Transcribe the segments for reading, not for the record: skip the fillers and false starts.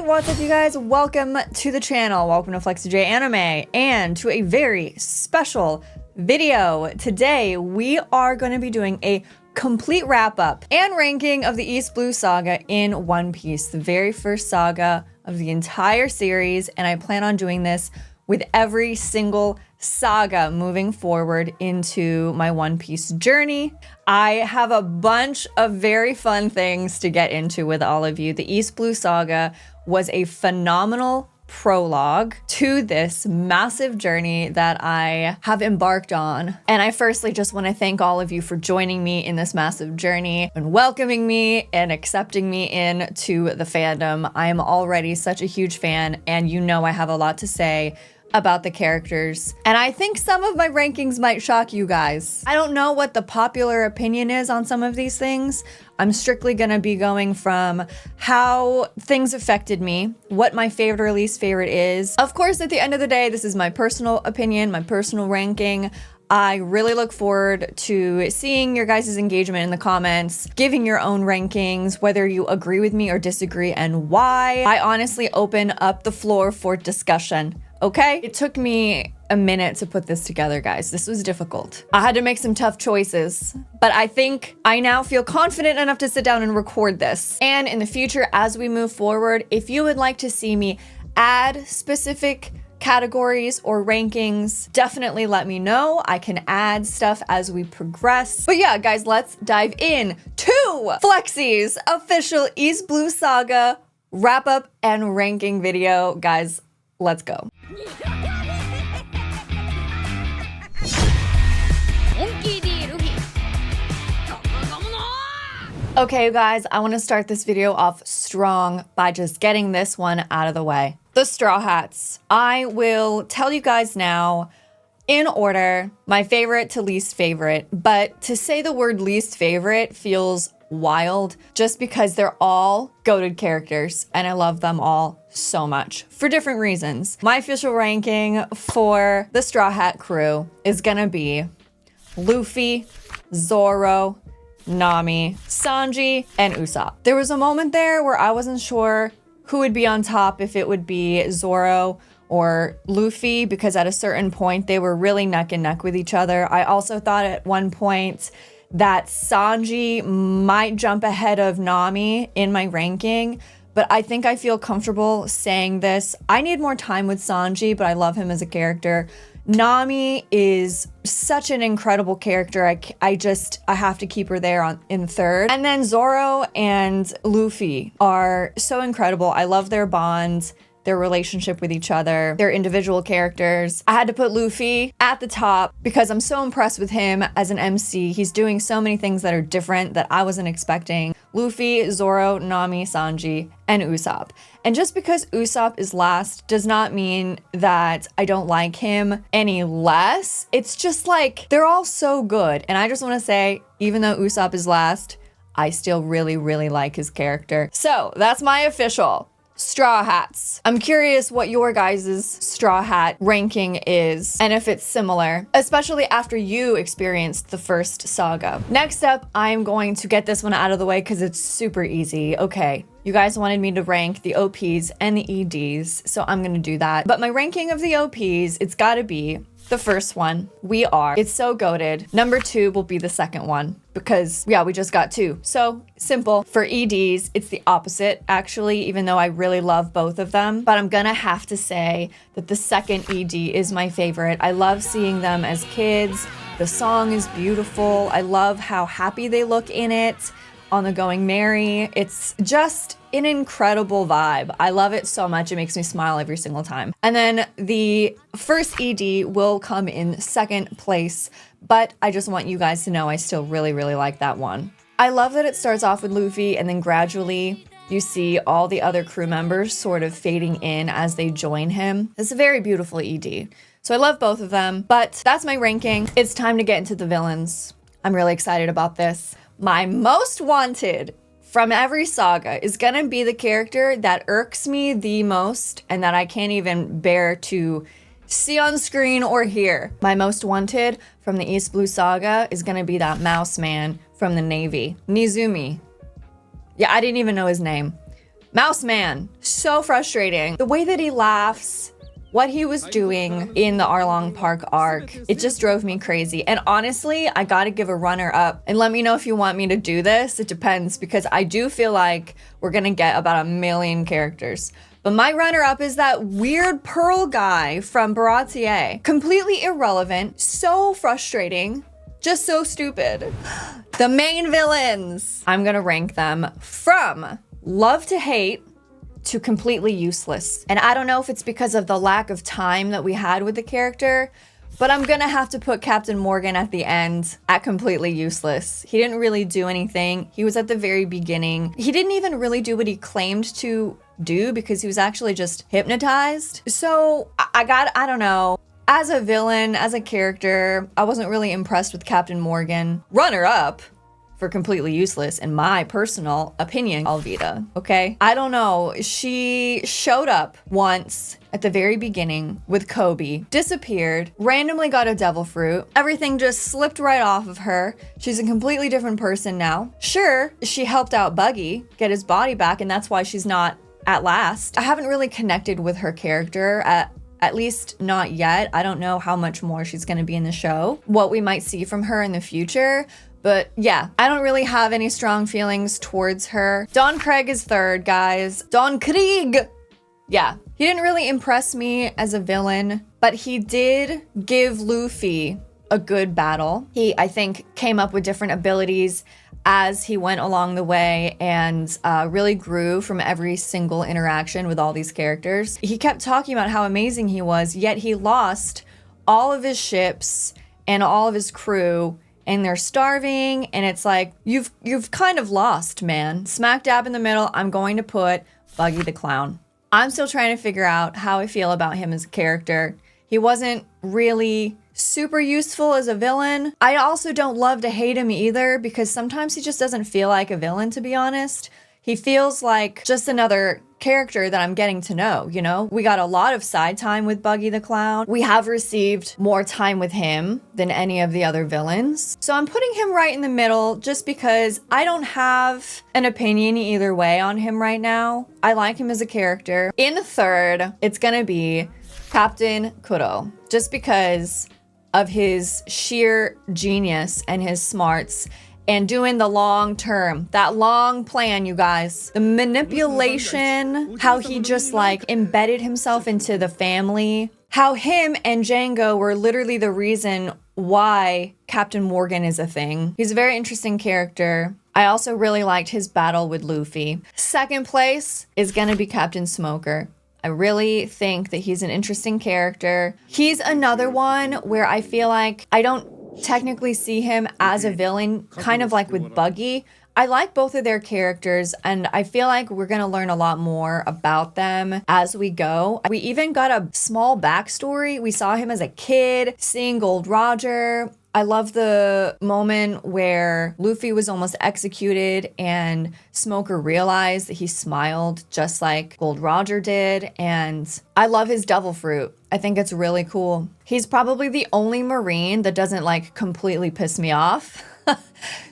Hey, what's up you guys? Welcome to the channel. Welcome to FlexiJ Anime and to a very special video. Today we are going to be doing a complete wrap-up and ranking of the East Blue Saga in One Piece, the very first saga of the entire series, and I plan on doing this with every single saga moving forward into my One Piece journey. I have a bunch of very fun things to get into with all of you. The East Blue Saga was a phenomenal prologue to this massive journey that I have embarked on. And I firstly just want to thank all of you for joining me in this massive journey and welcoming me and accepting me into the fandom. I am already such a huge fan, and you know I have a lot to say about the characters, and I think some of my rankings might shock you guys. I don't know what the popular opinion is on some of these things. I'm strictly gonna be going from how things affected me, what my favorite or least favorite is. Of course, at the end of the day, this is my personal opinion, my personal ranking. I really look forward to seeing your guys' engagement in the comments, giving your own rankings, whether you agree with me or disagree, and why. I honestly open up the floor for discussion. Okay? It took me a minute to put this together, guys. This was difficult. I had to make some tough choices, but I think I now feel confident enough to sit down and record this. And in the future, as we move forward, if you would like to see me add specific categories or rankings, definitely let me know. I can add stuff as we progress. But yeah, guys, let's dive in to Flexi's official East Blue Saga wrap up and ranking video. Guys, let's go. Okay, guys, I want to start this video off strong by just getting this one out of the way. The Straw Hats. I will tell you guys now in order, my favorite to least favorite, but to say the word least favorite feels wild just because they're all goated characters and I love them all so much for different reasons. My official ranking for the Straw Hat crew is gonna be Luffy, Zoro, Nami, Sanji, and Usopp. There was a moment there where I wasn't sure who would be on top, if it would be Zoro or Luffy, because at a certain point they were really neck and neck with each other. I also thought at one point that Sanji might jump ahead of Nami in my ranking, but I think I feel comfortable saying this. I need more time with Sanji, but I love him as a character. Nami is such an incredible character. I have to keep her there in third. And then Zoro and Luffy are so incredible. I love their bond, their relationship with each other, their individual characters. I had to put Luffy at the top because I'm so impressed with him as an MC. He's doing so many things that are different that I wasn't expecting. Luffy, Zoro, Nami, Sanji, and Usopp. And just because Usopp is last does not mean that I don't like him any less. It's just like, they're all so good. And I just want to say, even though Usopp is last, I still really, really like his character. So that's my official Straw Hats. I'm curious what your guys' Straw Hat ranking is and if it's similar, especially after you experienced the first saga. Next up, I'm going to get this one out of the way because it's super easy. Okay, you guys wanted me to rank the OPs and the EDs, so I'm gonna do that. But my ranking of the OPs, it's gotta be the first one, We Are. It's so goated. Number 2 will be the second one because, yeah, we just got 2. So simple. For EDs, it's the opposite, actually, even though I really love both of them. But I'm gonna have to say that the second ED is my favorite. I love seeing them as kids. The song is beautiful. I love how happy they look in it on the Going Merry. It's just an incredible vibe. I love it so much. It makes me smile every single time. And then the first ED will come in second place, but I just want you guys to know I still really, really like that one. I love that it starts off with Luffy and then gradually you see all the other crew members sort of fading in as they join him. It's a very beautiful ED. So I love both of them, but that's my ranking. It's time to get into the villains. I'm really excited about this. My most wanted from every saga is gonna be the character that irks me the most and that I can't even bear to see on screen or hear. My most wanted from the East Blue Saga is gonna be that mouse man from the Navy, Nizumi. Yeah, I didn't even know his name. Mouse Man, so frustrating. The way that he laughs, what he was doing in the Arlong Park arc, it just drove me crazy. And honestly, I gotta give a runner up. And let me know if you want me to do this. It depends, because I do feel like we're gonna get about 1 million characters. But my runner-up is that weird Pearl guy from Baratier. Completely irrelevant, so frustrating, just so stupid. The main villains, I'm gonna rank them from love to hate to completely useless. And I don't know if it's because of the lack of time that we had with the character, but I'm gonna have to put Captain Morgan at the end at completely useless. He didn't really do anything. He was at the very beginning. He didn't even really do what he claimed to do because he was actually just hypnotized. So I don't know. As a villain, as a character, I wasn't really impressed with Captain Morgan. Runner up for completely useless, in my personal opinion, Alvida, okay? I don't know. She showed up once at the very beginning with Kobe, disappeared, randomly got a devil fruit. Everything just slipped right off of her. She's a completely different person now. Sure, she helped out Buggy get his body back, and that's why she's not at last. I haven't really connected with her character, at least not yet. I don't know how much more she's gonna be in the show, what we might see from her in the future. But yeah, I don't really have any strong feelings towards her. Don Krieg is third, guys. Don Krieg! Yeah, he didn't really impress me as a villain, but he did give Luffy a good battle. He, I think, came up with different abilities as he went along the way and really grew from every single interaction with all these characters. He kept talking about how amazing he was, yet he lost all of his ships and all of his crew, and they're starving, and it's like, you've kind of lost, man. Smack dab in the middle, I'm going to put Buggy the Clown. I'm still trying to figure out how I feel about him as a character. He wasn't really super useful as a villain. I also don't love to hate him either, because sometimes he just doesn't feel like a villain, to be honest. He feels like just another character that I'm getting to know, you know? We got a lot of side time with Buggy the Clown. We have received more time with him than any of the other villains. So I'm putting him right in the middle just because I don't have an opinion either way on him right now. I like him as a character. In third, it's gonna be Captain Kuro, just because of his sheer genius and his smarts and doing the long term, that long plan, you guys. The manipulation, how he just like embedded himself into the family, how him and Django were literally the reason why Captain Morgan is a thing. He's a very interesting character. I also really liked his battle with Luffy. Second place is gonna be Captain Smoker. I really think that he's an interesting character. He's another one where I feel like I don't technically see him as a villain, kind of like with Buggy. I like both of their characters, and I feel like we're gonna learn a lot more about them as we go. We even got a small backstory. We saw him as a kid, seeing Gold Roger. I love the moment where Luffy was almost executed and Smoker realized that he smiled just like Gold Roger did. And I love his devil fruit. I think it's really cool. He's probably the only Marine that doesn't like completely piss me off.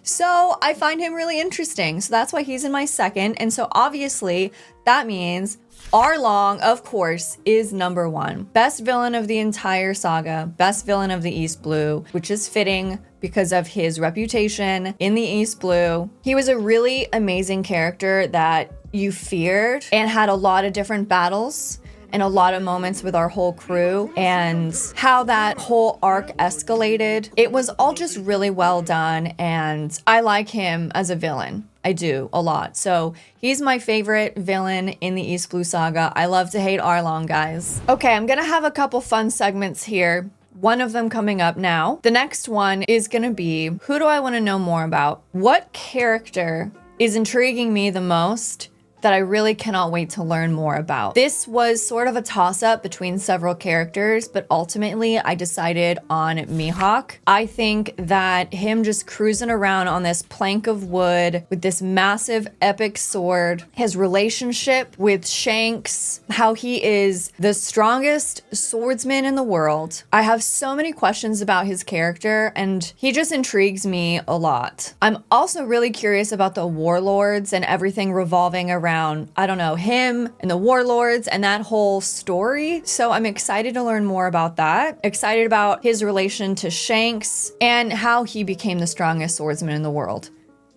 So I find him really interesting. So that's why he's in my second. And so obviously that means Arlong, of course, is number one. Best villain of the entire saga, best villain of the East Blue, which is fitting because of his reputation in the East Blue. He was a really amazing character that you feared and had a lot of different battles and a lot of moments with our whole crew, and how that whole arc escalated. It was all just really well done, and I like him as a villain. I do, a lot. So he's my favorite villain in the East Blue Saga. I love to hate Arlong, guys. Okay, I'm gonna have a couple fun segments here. One of them coming up now. The next one is gonna be, who do I wanna know more about? What character is intriguing me the most that I really cannot wait to learn more about? This was sort of a toss-up between several characters, but ultimately I decided on Mihawk. I think that him just cruising around on this plank of wood with this massive epic sword, his relationship with Shanks, how he is the strongest swordsman in the world. I have so many questions about his character, and he just intrigues me a lot. I'm also really curious about the warlords and everything revolving around around, I don't know, him and the warlords and that whole story. So I'm excited to learn more about that. Excited about his relation to Shanks and how he became the strongest swordsman in the world.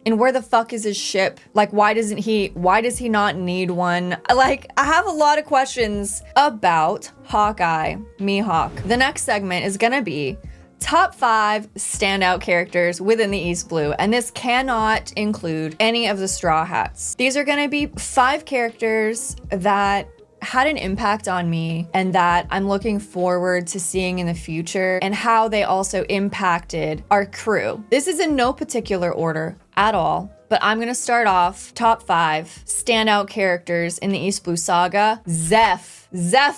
And where the fuck is his ship? Like, why does he not need one? Like, I have a lot of questions about Hawkeye, Mihawk. The next segment is gonna be top 5 standout characters within the East Blue, and this cannot include any of the Straw Hats. These are gonna be 5 characters that had an impact on me and that I'm looking forward to seeing in the future, and how they also impacted our crew. This is in no particular order at all, but I'm gonna start off top 5 standout characters in the East Blue Saga. Zeph,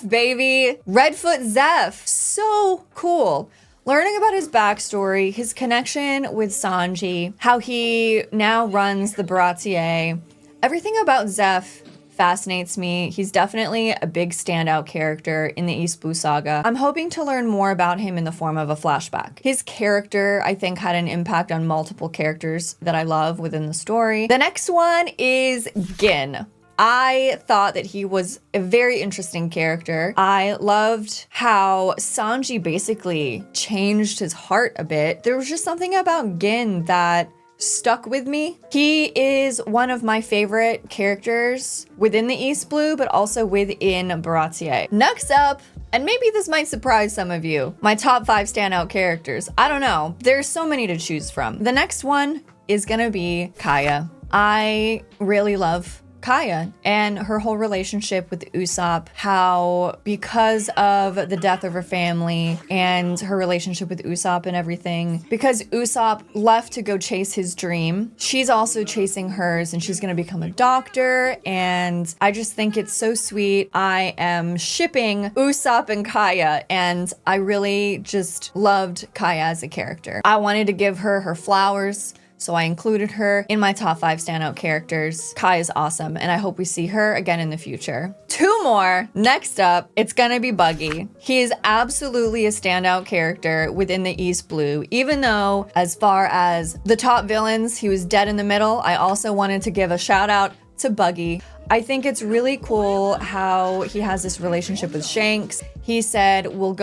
baby. Redfoot Zeph, so cool. Learning about his backstory, his connection with Sanji, how he now runs the Baratier. Everything about Zeph fascinates me. He's definitely a big standout character in the East Blue Saga. I'm hoping to learn more about him in the form of a flashback. His character, I think, had an impact on multiple characters that I love within the story. The next one is Gin. I thought that he was a very interesting character. I loved how Sanji basically changed his heart a bit. There was just something about Gin that stuck with me. He is one of my favorite characters within the East Blue, but also within Baratier. Next up, and maybe this might surprise some of you, my top 5 standout characters. I don't know. There's so many to choose from. The next one is gonna be Kaya. I really love Kaya and her whole relationship with Usopp, how because of the death of her family and her relationship with Usopp and everything, because Usopp left to go chase his dream, she's also chasing hers, and she's gonna become a doctor, and I just think it's so sweet. I am shipping Usopp and Kaya, and I really just loved Kaya as a character. I wanted to give her her flowers, so I included her in my top 5 standout characters. Kai is awesome, and I hope we see her again in the future. 2 more. Next up, it's gonna be Buggy. He is absolutely a standout character within the East Blue, even though as far as the top villains, he was dead in the middle. I also wanted to give a shout out to Buggy. I think it's really cool how he has this relationship with Shanks. He said, we'll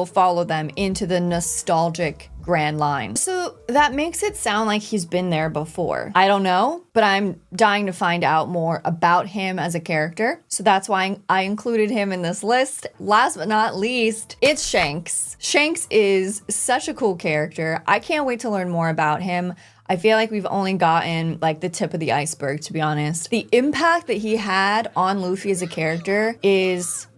follow them into the nostalgic Grand Line. So that makes it sound like he's been there before. I don't know, but I'm dying to find out more about him as a character. So that's why I included him in this list. Last but not least, it's Shanks. Shanks is such a cool character. I can't wait to learn more about him. I feel like we've only gotten like the tip of the iceberg, to be honest. The impact that he had on Luffy as a character is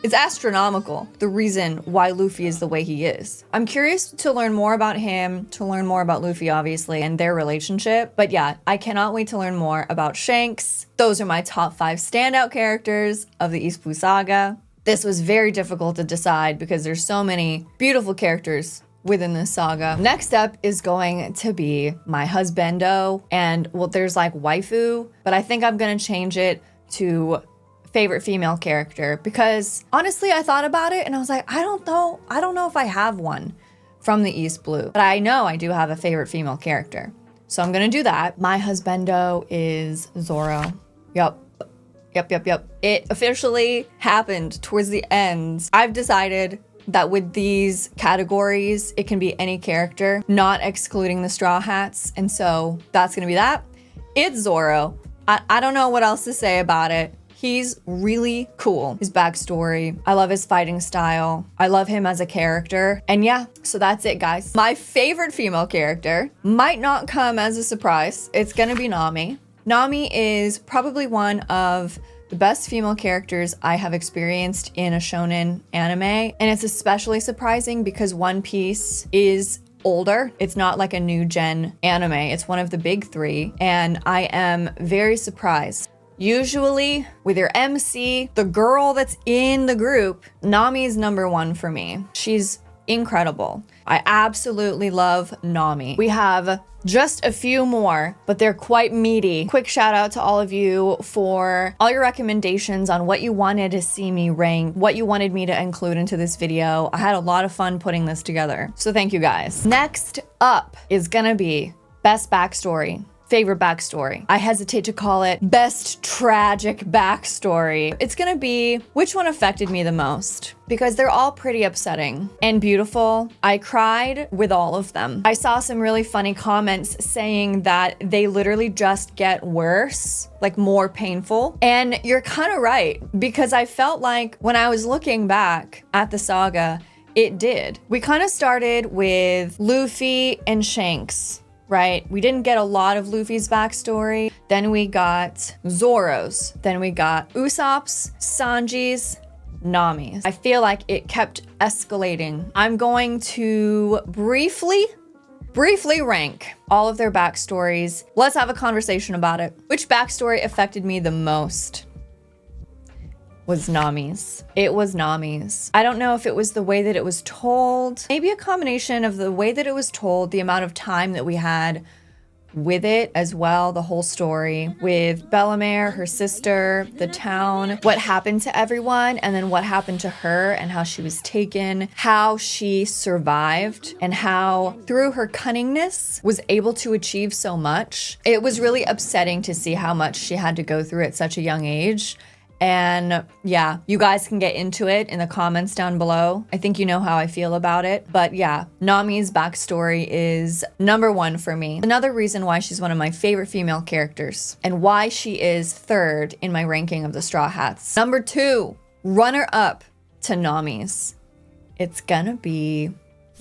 it's astronomical. The reason why Luffy is the way he is. I'm curious to learn more about him, to learn more about Luffy, obviously, and their relationship. But yeah, I cannot wait to learn more about Shanks. Those are my top 5 standout characters of the East Blue Saga. This was very difficult to decide because there's so many beautiful characters within this saga. Next up is going to be my husbando, and well, there's like waifu, but I think I'm gonna change it to favorite female character because honestly, I thought about it and I was like, I don't know if I have one from the East Blue, but I know I do have a favorite female character. So I'm gonna do that. My husbando is Zoro. Yep. It officially happened towards the end. I've decided that with these categories, it can be any character, not excluding the Straw Hats. And so that's gonna be that. It's Zoro. I don't know what else to say about it. He's really cool. His backstory. I love his fighting style. I love him as a character. And yeah, so that's it, guys. My favorite female character might not come as a surprise. It's gonna be Nami. Nami is probably one of the best female characters I have experienced in a shonen anime. And it's especially surprising because One Piece is older. It's not like a new gen anime. It's one of the big 3. And I am very surprised. Usually with your MC, the girl that's in the group, Nami's number 1 for me. She's incredible. I absolutely love Nami. We have just a few more, but they're quite meaty. Quick shout out to all of you for all your recommendations on what you wanted to see me rank, what you wanted me to include into this video. I had a lot of fun putting this together. So thank you guys. Next up is gonna be best backstory favorite backstory. I hesitate to call it best tragic backstory. It's gonna be which one affected me the most, because they're all pretty upsetting and beautiful. I cried with all of them. I saw some really funny comments saying that they literally just get worse, like more painful. And you're kind of right, because I felt like when I was looking back at the saga, it did. We kind of started with Luffy and Shanks, right? We didn't get a lot of Luffy's backstory. Then we got Zoro's. Then we got Usopp's, Sanji's, Nami's. I feel like it kept escalating. I'm going to briefly rank all of their backstories. Let's have a conversation about it. Which backstory affected me the most? Was Nami's. It was Nami's. I don't know if it was the way that it was told. Maybe a combination of the way that it was told, the amount of time that we had with it as well, the whole story with Bellamere, her sister, the town, what happened to everyone, and then what happened to her and how she was taken, how she survived, and how through her cunningness was able to achieve so much. It was really upsetting to see how much she had to go through at such a young age. And yeah, you guys can get into it in the comments down below. I think you know how I feel about it. But yeah, Nami's backstory is number one for me. Another reason why she's one of my favorite female characters and why she is third in my ranking of the Straw Hats. Number two, runner up to Nami's. It's gonna be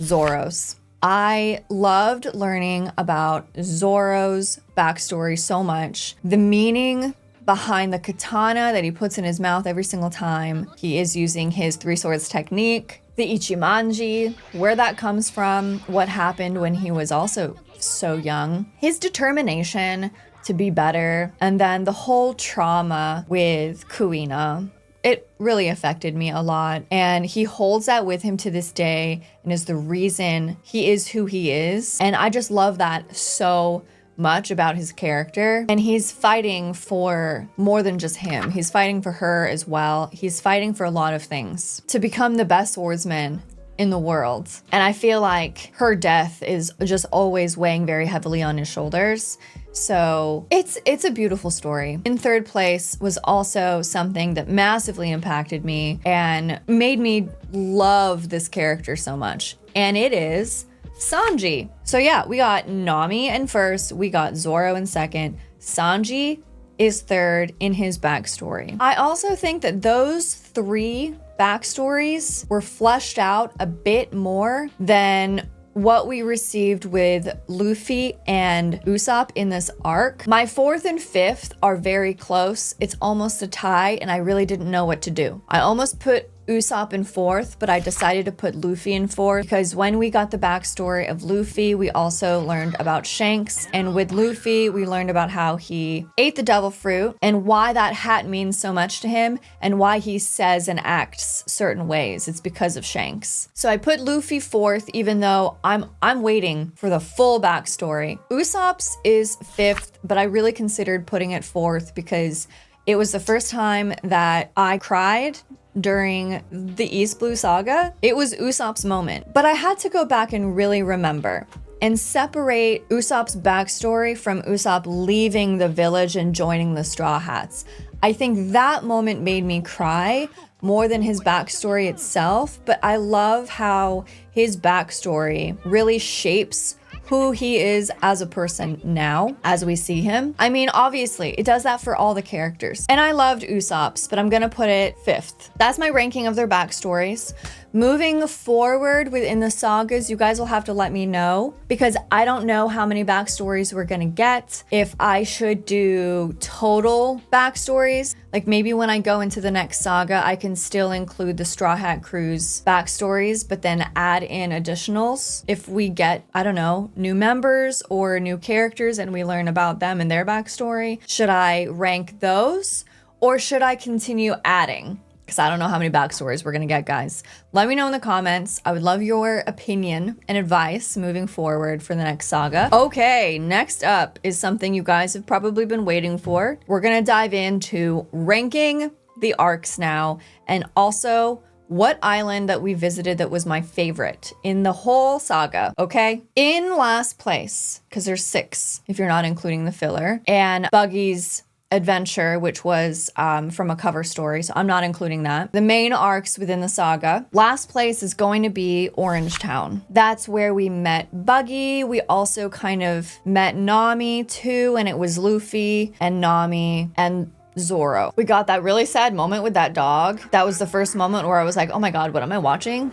Zoro's. I loved learning about Zoro's backstory so much. The meaning behind the katana that he puts in his mouth every single time he is using his three swords technique, the Ichimanji, where that comes from, what happened when he was also so young, his determination to be better, and then the whole trauma with Kuina. It really affected me a lot, and he holds that with him to this day and is the reason he is who he is. And I just love that so much about his character. And he's fighting for more than just him. He's fighting for her as well. He's fighting for a lot of things to become the best swordsman in the world. And I feel like her death is just always weighing very heavily on his shoulders. So it's a beautiful story. In third place was also something that massively impacted me and made me love this character so much. And it is Sanji. So yeah, we got Nami in first, we got Zoro in second, Sanji is third in his backstory. I also think that those three backstories were fleshed out a bit more than what we received with Luffy and Usopp in this arc. My fourth and fifth are very close. It's almost a tie, and I really didn't know what to do. I almost put Usopp in fourth, but I decided to put Luffy in fourth because when we got the backstory of Luffy, we also learned about Shanks. And with Luffy, we learned about how he ate the devil fruit and why that hat means so much to him and why he says and acts certain ways. It's because of Shanks. So I put Luffy fourth, even though I'm waiting for the full backstory. Usopp's is fifth, but I really considered putting it fourth because it was the first time that I cried during the East Blue Saga. It was Usopp's moment, but I had to go back and really remember and separate Usopp's backstory from Usopp leaving the village and joining the Straw Hats. I think that moment made me cry more than his backstory itself, but I love how his backstory really shapes who he is as a person now as we see him. I mean, obviously, it does that for all the characters. And I loved Usopp's, but I'm gonna put it fifth. That's my ranking of their backstories. Moving forward within the sagas, you guys will have to let me know because I don't know how many backstories we're gonna get. If I should do total backstories, like maybe when I go into the next saga, I can still include the Straw Hat Crew's backstories, but then add in additionals. If we get, I don't know, new members or new characters and we learn about them and their backstory, should I rank those or should I continue adding? Because I don't know how many backstories we're gonna get, guys. Let me know in the comments. I would love your opinion and advice moving forward for the next saga. Okay, next up is something you guys have probably been waiting for. We're gonna dive into ranking the arcs now and also what island that we visited that was my favorite in the whole saga, okay? In last place, because there's 6 if you're not including the filler, and Buggy's adventure, which was from a cover story, so I'm not including that. The main arcs within the saga. Last place is going to be Orange Town. That's where we met Buggy. We also kind of met Nami too, and it was Luffy and Nami and Zoro. We got that really sad moment with that dog. That was the first moment where I was like, oh my God, what am I watching?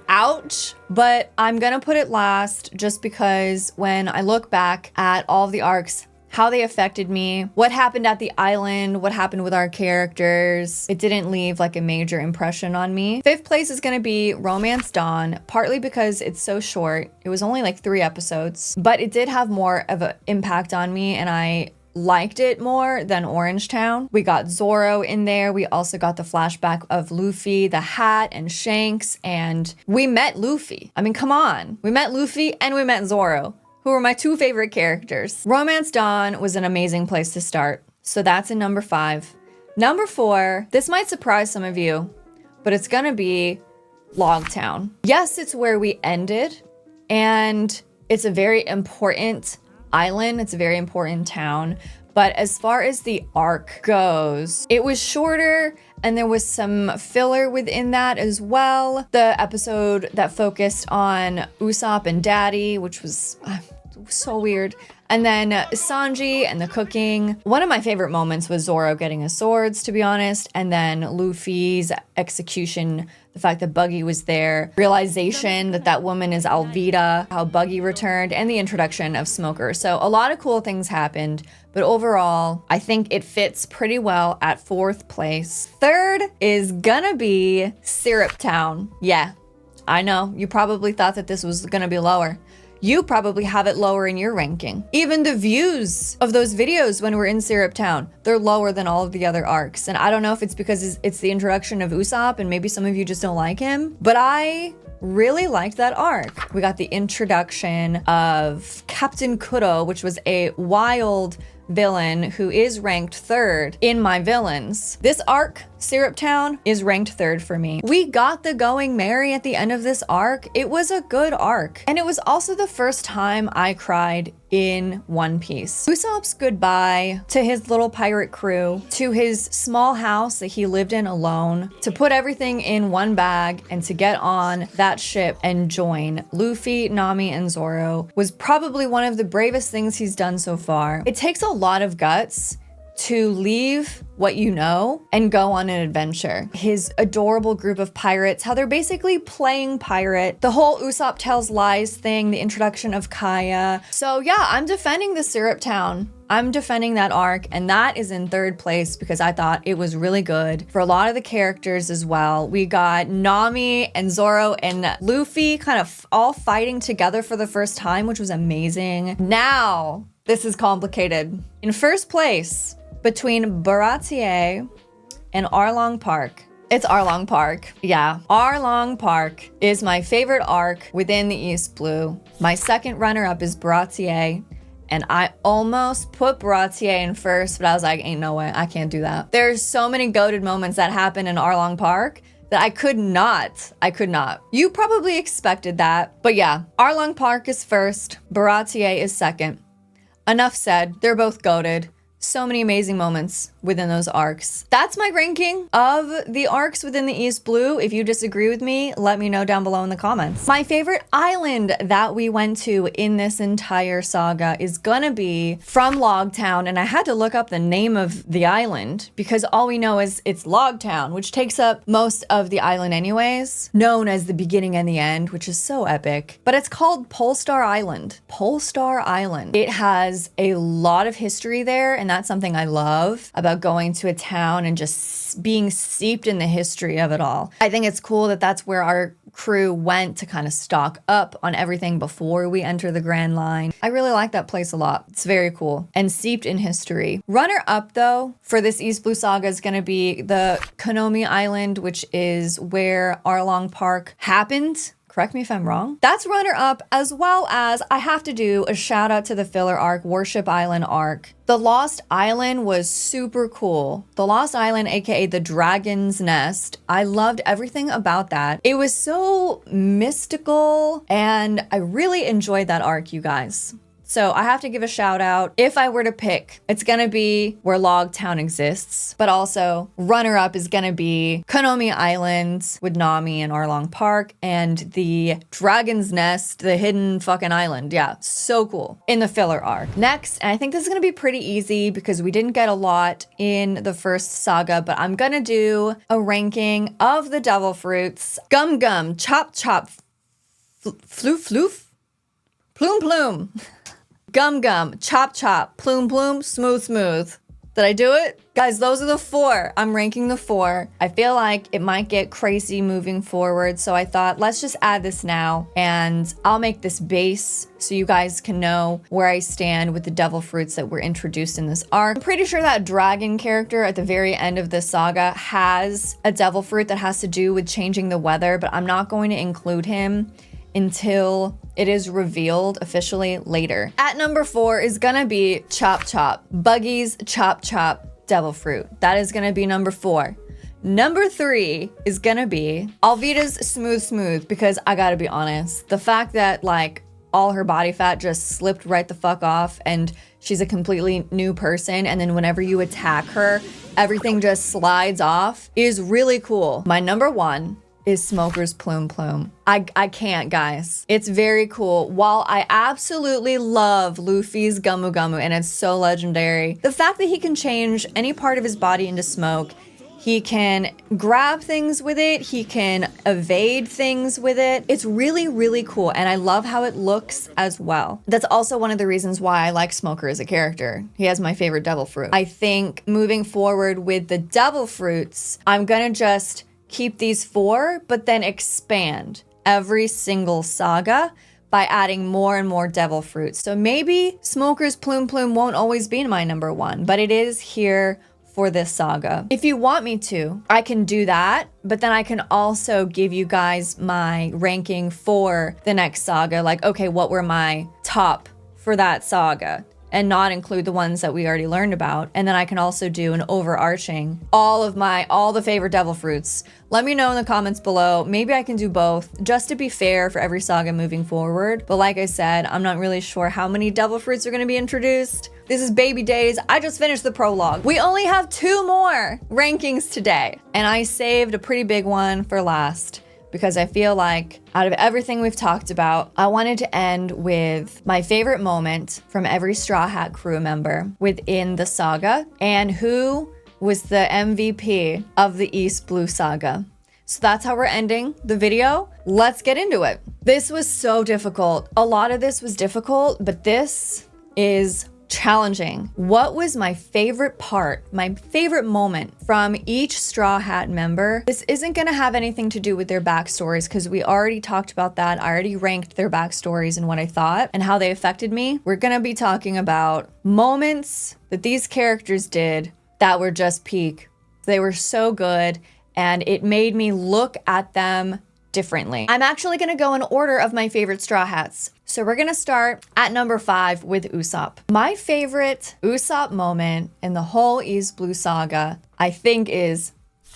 Ouch. But I'm gonna put it last just because when I look back at all of the arcs, how they affected me, what happened at the island, what happened with our characters, it didn't leave like a major impression on me. 5th place is gonna be Romance Dawn, partly because it's so short. It was only like 3 episodes, but it did have more of an impact on me and I liked it more than Orange Town. We got Zoro in there. We also got the flashback of Luffy, the hat, and Shanks, and we met Luffy. I mean, come on. We met Luffy and we met Zoro, who were my 2 favorite characters. Romance Dawn was an amazing place to start. So that's in number 5. Number 4, this might surprise some of you, but it's gonna be Log Town. Yes, it's where we ended, and it's a very important island. It's a very important town. But as far as the arc goes, it was shorter and there was some filler within that as well. The episode that focused on Usopp and Daddy, which was so weird. And then Sanji and the cooking. One of my favorite moments was Zoro getting his swords, to be honest. And then Luffy's execution, the fact that Buggy was there, realization that that woman is Alvida, how Buggy returned, and the introduction of Smoker. So a lot of cool things happened. But overall, I think it fits pretty well at 4th place. 3rd is gonna be Syrup Town. Yeah, I know. You probably thought that this was gonna be lower. You probably have it lower in your ranking. Even the views of those videos when we're in Syrup Town, they're lower than all of the other arcs. And I don't know if it's because it's the introduction of Usopp and maybe some of you just don't like him, but I really liked that arc. We got the introduction of Captain Kuro, which was a wild villain who is ranked 3rd in my villains. This arc, Syrup Town, is ranked 3rd for me. We got the Going Merry at the end of this arc. It was a good arc. And it was also the first time I cried in One Piece. Usopp's goodbye to his little pirate crew, to his small house that he lived in alone, to put everything in one bag and to get on that ship and join Luffy, Nami, and Zoro was probably one of the bravest things he's done so far. It takes a lot of guts to leave what you know and go on an adventure. His adorable group of pirates, how they're basically playing pirate, the whole Usopp tells lies thing, the introduction of Kaya. So yeah, I'm defending the Syrup Town. I'm defending that arc, and that is in 3rd place because I thought it was really good for a lot of the characters as well. We got Nami and Zoro and Luffy kind of all fighting together for the first time, which was amazing. Now, this is complicated. In 1st place, between Baratier and Arlong Park. It's Arlong Park. Yeah, Arlong Park is my favorite arc within the East Blue. My 2nd runner-up is Baratier, and I almost put Baratier in 1st, but I was like, ain't no way, I can't do that. There's so many goated moments that happen in Arlong Park that I could not. You probably expected that, but yeah, Arlong Park is 1st, Baratier is 2nd. Enough said, they're both goated. So many amazing moments within those arcs. That's my ranking of the arcs within the East Blue. If you disagree with me, let me know down below in the comments. My favorite island that we went to in this entire saga is gonna be from Logtown, and I had to look up the name of the island because all we know is it's Logtown, which takes up most of the island anyways, known as the beginning and the end, which is so epic. But it's called Polestar Island. Polestar Island. It has a lot of history there, and that's something I love about going to a town and just being steeped in the history of it all. I think it's cool that that's where our crew went to kind of stock up on everything before we enter the Grand Line. I really like that place a lot. It's very cool and steeped in history. Runner up though for this East Blue saga is going to be the Konomi Island, which is where Arlong Park happened. Correct me if I'm wrong. That's runner up, as well as I have to do a shout out to the filler arc, Worship Island arc. The Lost Island was super cool. The Lost Island, aka the Dragon's Nest. I loved everything about that. It was so mystical and I really enjoyed that arc, you guys. So I have to give a shout out. If I were to pick, it's gonna be where Log Town exists, but also runner up is gonna be Konomi Island with Nami and Arlong Park and the Dragon's Nest, the hidden fucking island. Yeah, so cool in the filler arc. Next, and I think this is gonna be pretty easy because we didn't get a lot in the first saga, but I'm gonna do a ranking of the devil fruits. Gum Gum, Chop Chop, Floof Floof, Plume Plume. Gum Gum, Chop Chop, Plume Plume, Smooth Smooth. Did I do it? Guys, those are the 4. I'm ranking the 4. I feel like it might get crazy moving forward, so I thought let's just add this now and I'll make this base so you guys can know where I stand with the devil fruits that were introduced in this arc. I'm pretty sure that dragon character at the very end of this saga has a devil fruit that has to do with changing the weather, but I'm not going to include him until it is revealed officially later. At number 4 is gonna be Chop Chop. Buggy's Chop Chop Devil Fruit. That is gonna be number 4. Number 3 is gonna be Alvida's Smooth Smooth, because I gotta be honest, the fact that like all her body fat just slipped right the fuck off and she's a completely new person, and then whenever you attack her, everything just slides off is really cool. My number 1 is Smoker's Plume Plume. I can't, guys. It's very cool. While I absolutely love Luffy's Gumu Gumu and it's so legendary, the fact that he can change any part of his body into smoke, he can grab things with it, he can evade things with it. It's really, really cool, and I love how it looks as well. That's also one of the reasons why I like Smoker as a character. He has my favorite devil fruit. I think moving forward with the devil fruits, I'm gonna just keep these 4, but then expand every single saga by adding more and more devil fruits. So maybe Smoker's Plume Plume won't always be my number 1, but it is here for this saga. If you want me to, I can do that, but then I can also give you guys my ranking for the next saga. Like, okay, what were my top for that saga? And not include the ones that we already learned about. And then I can also do an overarching, all the favorite devil fruits. Let me know in the comments below. Maybe I can do both, just to be fair for every saga moving forward. But like I said, I'm not really sure how many devil fruits are gonna be introduced. This is baby days. I just finished the prologue. We only have 2 more rankings today. And I saved a pretty big one for last, because I feel like out of everything we've talked about, I wanted to end with my favorite moment from every Straw Hat crew member within the saga, and who was the MVP of the East Blue Saga. So that's how we're ending the video. Let's get into it. This was so difficult. A lot of this was difficult, but this is challenging. What was my favorite part, my favorite moment from each Straw Hat member? This isn't gonna have anything to do with their backstories, because we already talked about that. I already ranked their backstories and what I thought and how they affected me. We're gonna be talking about moments that these characters did that were just peak. They were so good, and it made me look at them differently. I'm actually gonna go in order of my favorite Straw Hats. So we're gonna start at number 5 with Usopp. My favorite Usopp moment in the whole East Blue Saga, I think, is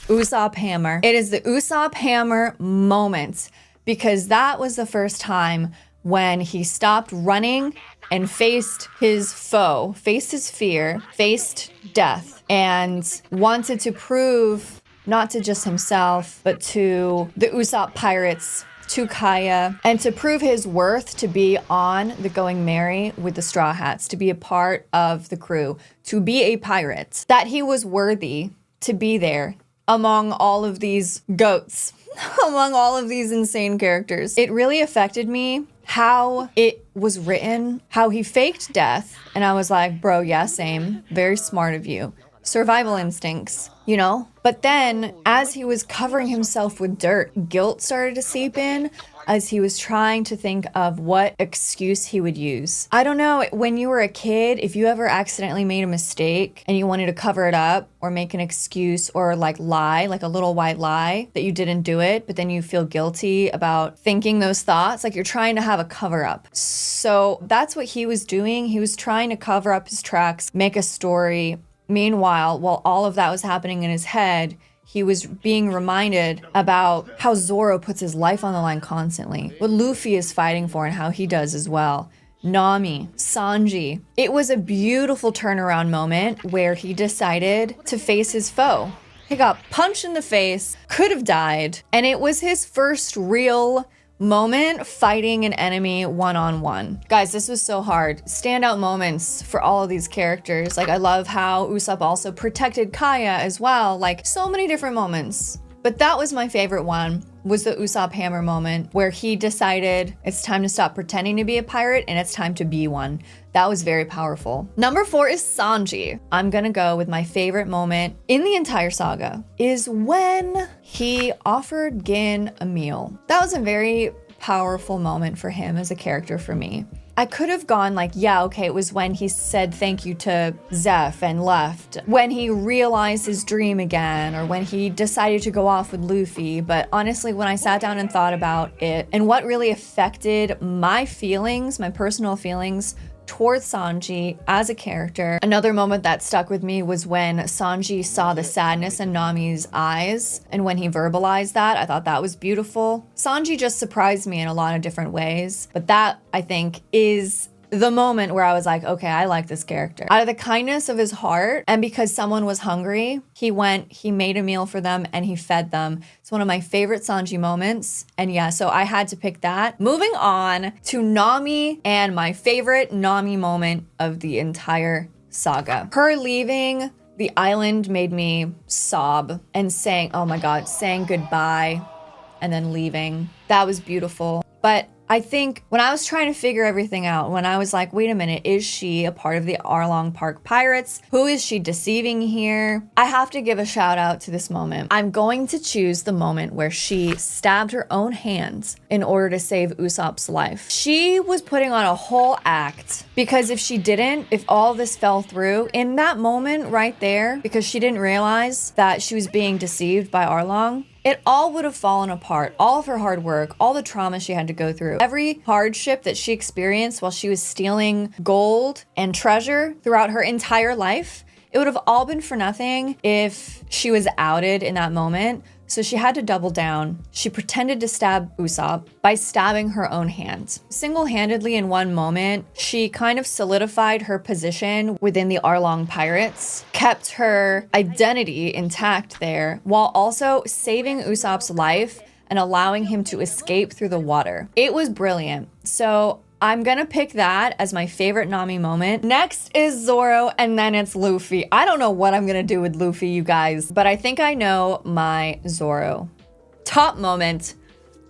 Usopp Hammer. It is the Usopp Hammer moment, because that was the first time when he stopped running and faced his foe, faced his fear, faced death, and wanted to prove not to just himself, but to the Usopp pirates, to Kaya, and to prove his worth to be on the Going Merry with the Straw Hats, to be a part of the crew, to be a pirate, that he was worthy to be there among all of these goats, among all of these insane characters. It really affected me how it was written, how he faked death, and I was like, bro, yeah, same, very smart of you. Survival instincts, you know? But then, as he was covering himself with dirt, guilt started to seep in. as he was trying to think of what excuse he would use. I don't know, when you were a kid, if you ever accidentally made a mistake and you wanted to cover it up or make an excuse or like lie, like a little white lie that you didn't do it, but then you feel guilty about thinking those thoughts, like you're trying to have a cover up. So that's what he was doing. He was trying to cover up his tracks, make a story. Meanwhile, while all of that was happening in his head, he was being reminded about how Zoro puts his life on the line constantly, what Luffy is fighting for and how he does as well. Nami, Sanji. It was a beautiful turnaround moment where he decided to face his foe. He got punched in the face, could have died, and it was his first real moment fighting an enemy one-on-one. Guys, this was so hard. Standout moments for all of these characters. Like, I love how Usopp also protected Kaya as well. Like, so many different moments. But that was my favorite one, was the Usopp Hammer moment where he decided it's time to stop pretending to be a pirate and it's time to be one. That was very powerful. Number 4 is Sanji. I'm gonna go with my favorite moment in the entire saga is when he offered Gin a meal. That was a very powerful moment for him as a character for me. I could have gone like, yeah, okay, it was when he said thank you to Zeph and left, when he realized his dream again, or when he decided to go off with Luffy. But honestly, when I sat down and thought about it and what really affected my feelings, my personal feelings towards Sanji as a character, another moment that stuck with me was when Sanji saw the sadness in Nami's eyes, and when he verbalized that, I thought that was beautiful. Sanji just surprised me in a lot of different ways, but that, I think, is the moment where I was like, okay, I like this character. Out of the kindness of his heart, and because someone was hungry, he made a meal for them, and he fed them. It's one of my favorite Sanji moments. And yeah, so I had to pick that. Moving on to Nami, and my favorite Nami moment of the entire saga. Her leaving the island made me sob and saying, oh my God, saying goodbye and then leaving. That was beautiful. But I think when I was trying to figure everything out, when I was like, wait a minute, is she a part of the Arlong Park Pirates? Who is she deceiving here? I have to give a shout out to this moment. I'm going to choose the moment where she stabbed her own hands in order to save Usopp's life. She was putting on a whole act, because if she didn't, if all this fell through, in that moment right there, because she didn't realize that she was being deceived by Arlong, it all would have fallen apart. All of her hard work, all the trauma she had to go through, every hardship that she experienced while she was stealing gold and treasure throughout her entire life, it would have all been for nothing if she was outed in that moment. So she had to double down. She pretended to stab Usopp by stabbing her own hands. Single-handedly in one moment, she kind of solidified her position within the Arlong Pirates, kept her identity intact there, while also saving Usopp's life and allowing him to escape through the water. It was brilliant. So I'm gonna pick that as my favorite Nami moment. Next is Zoro, and then it's Luffy. I don't know what I'm gonna do with Luffy, you guys, but I think I know my Zoro. Top moment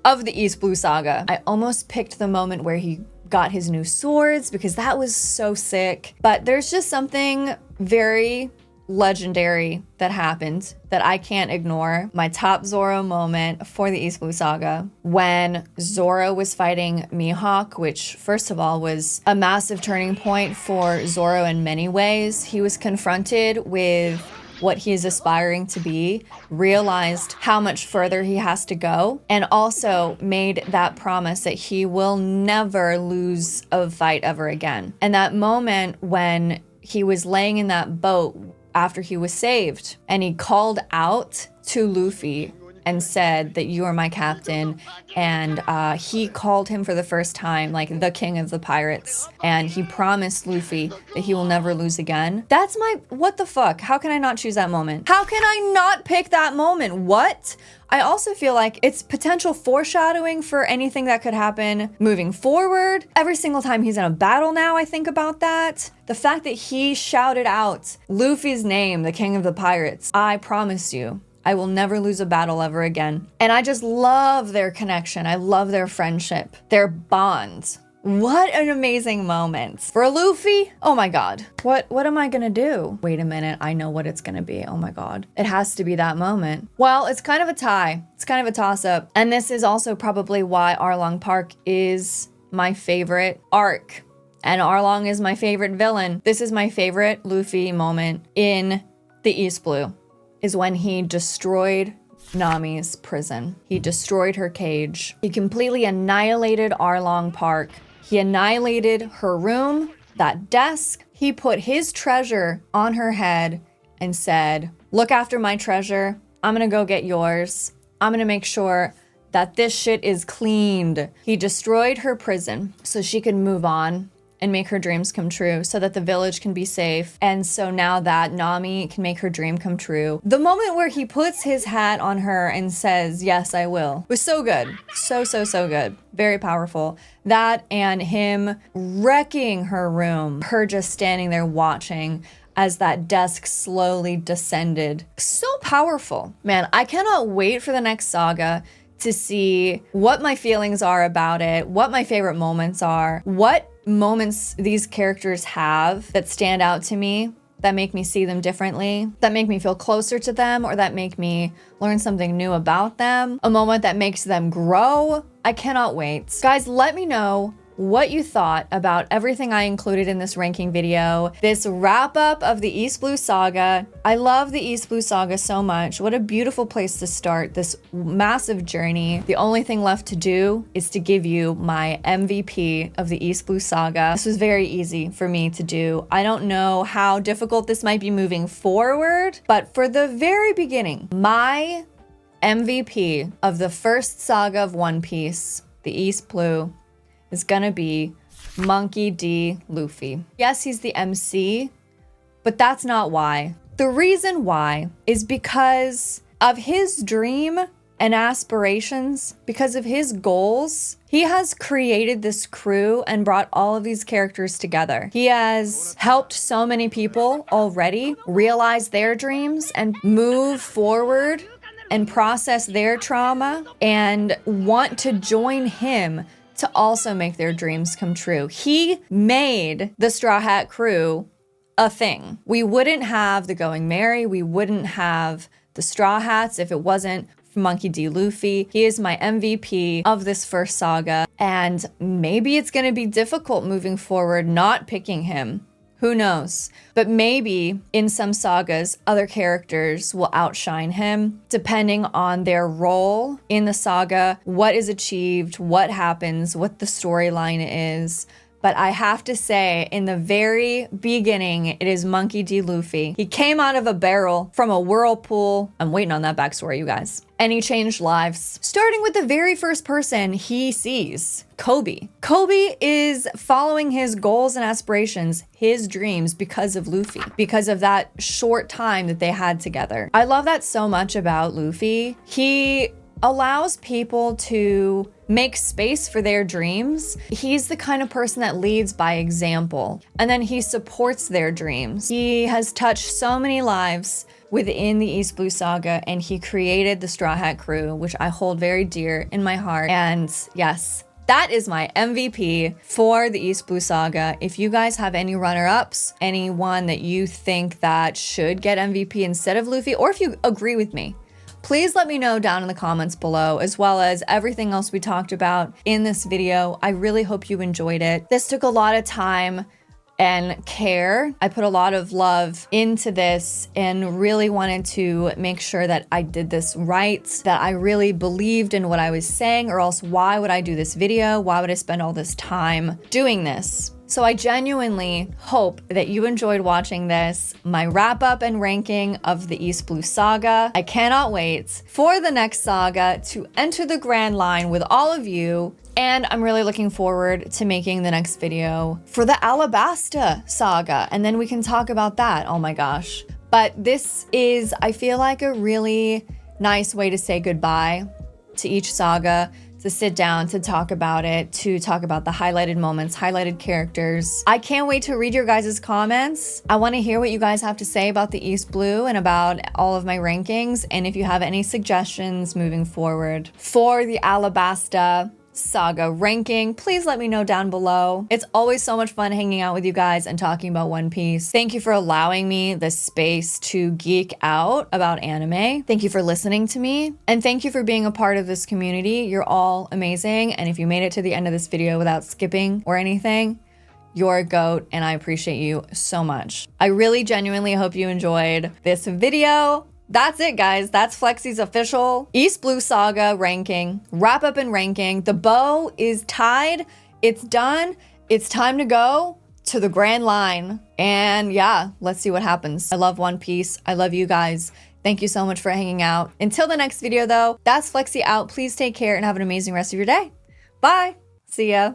of the East Blue Saga. I almost picked the moment where he got his new swords because that was so sick. But there's just something very legendary that happened that I can't ignore. My top Zoro moment for the East Blue Saga, when Zoro was fighting Mihawk, which first of all was a massive turning point for Zoro in many ways. He was confronted with what he is aspiring to be, realized how much further he has to go, and also made that promise that he will never lose a fight ever again. And that moment when he was laying in that boat after he was saved, and he called out to Luffy and said that you are my captain, and he called him for the first time like the king of the pirates, and he promised Luffy that he will never lose again. That's my, what the fuck? How can I not choose that moment? How can I not pick that moment? What? I also feel like it's potential foreshadowing for anything that could happen moving forward. Every single time he's in a battle now, I think about that. The fact that he shouted out Luffy's name, the king of the pirates, I promise you, I will never lose a battle ever again. And I just love their connection. I love their friendship, their bond. What an amazing moment. For Luffy, oh my god. What am I gonna do? Wait a minute, I know what it's gonna be. Oh my god. It has to be that moment. Well, it's kind of a tie. It's kind of a toss-up. And this is also probably why Arlong Park is my favorite arc. And Arlong is my favorite villain. This is my favorite Luffy moment in the East Blue, is when he destroyed Nami's prison. He destroyed her cage. He completely annihilated Arlong Park. He annihilated her room, that desk. He put his treasure on her head and said, look after my treasure. I'm gonna go get yours. I'm gonna make sure that this shit is cleaned. He destroyed her prison so she could move on and make her dreams come true, so that the village can be safe. And so now that Nami can make her dream come true. The moment where he puts his hat on her and says, yes, I will, was so good. So good. Very powerful. That and him wrecking her room, her just standing there watching as that desk slowly descended. So powerful. Man, I cannot wait for the next saga to see what my feelings are about it, what my favorite moments are, what moments these characters have that stand out to me, that make me see them differently, that make me feel closer to them, or that make me learn something new about them, a moment that makes them grow. I cannot wait. Guys, let me know what you thought about everything I included in this ranking video, this wrap up of the East Blue Saga. I love the East Blue Saga so much. What a beautiful place to start this massive journey. The only thing left to do is to give you my MVP of the East Blue Saga. This was very easy for me to do. I don't know how difficult this might be moving forward, but for the very beginning, my MVP of the first saga of One Piece, the East Blue, is gonna be Monkey D. Luffy. Yes, he's the MC, but that's not why. The reason why is because of his dream and aspirations, because of his goals. He has created this crew and brought all of these characters together. He has helped so many people already realize their dreams and move forward and process their trauma and want to join him to also make their dreams come true. He made the Straw Hat crew a thing. We wouldn't have the Going Merry, we wouldn't have the Straw Hats if it wasn't for Monkey D. Luffy. He is my MVP of this first saga, and maybe it's gonna be difficult moving forward not picking him. Who knows? But maybe in some sagas, other characters will outshine him depending on their role in the saga, what is achieved, what happens, what the storyline is. But I have to say, in the very beginning, it is Monkey D. Luffy. He came out of a barrel from a whirlpool. I'm waiting on that backstory, you guys. And he changed lives, starting with the very first person he sees, Kobe. Kobe is following his goals and aspirations, his dreams, because of Luffy, because of that short time that they had together. I love that so much about Luffy. He allows people to make space for their dreams. He's the kind of person that leads by example, and then he supports their dreams. He has touched so many lives within the East Blue Saga, and he created the Straw Hat crew, which I hold very dear in my heart. And yes, that is my MVP for the East Blue Saga. If you guys have any runner-ups, anyone that you think that should get MVP instead of Luffy, or if you agree with me, please let me know down in the comments below, as well as everything else we talked about in this video. I really hope you enjoyed it. This took a lot of time and care. I put a lot of love into this and really wanted to make sure that I did this right, that I really believed in what I was saying, or else why would I do this video? Why would I spend all this time doing this? So I genuinely hope that you enjoyed watching this, my wrap up and ranking of the East Blue Saga. I cannot wait for the next saga to enter the grand line with all of you. And I'm really looking forward to making the next video for the Alabasta saga. And then we can talk about that. Oh my gosh. But this is, I feel like, a really nice way to say goodbye to each saga, to sit down, to talk about it, to talk about the highlighted moments, highlighted characters. I can't wait to read your guys' comments. I want to hear what you guys have to say about the East Blue and about all of my rankings. And if you have any suggestions moving forward for the Alabasta Saga ranking, please let me know down below. It's always so much fun hanging out with you guys and talking about One Piece. Thank you for allowing me the space to geek out about anime. Thank you for listening to me. And thank you for being a part of this community. You're all amazing. And if you made it to the end of this video without skipping or anything, you're a goat, and I appreciate you so much. I really genuinely hope you enjoyed this video. That's it, guys. That's Flexy's official East Blue Saga ranking, wrap up and ranking. The bow is tied. It's done. It's time to go to the grand line. And yeah, let's see what happens. I love One Piece. I love you guys. Thank you so much for hanging out. Until the next video, though, that's Flexy out. Please take care and have an amazing rest of your day. Bye. See ya.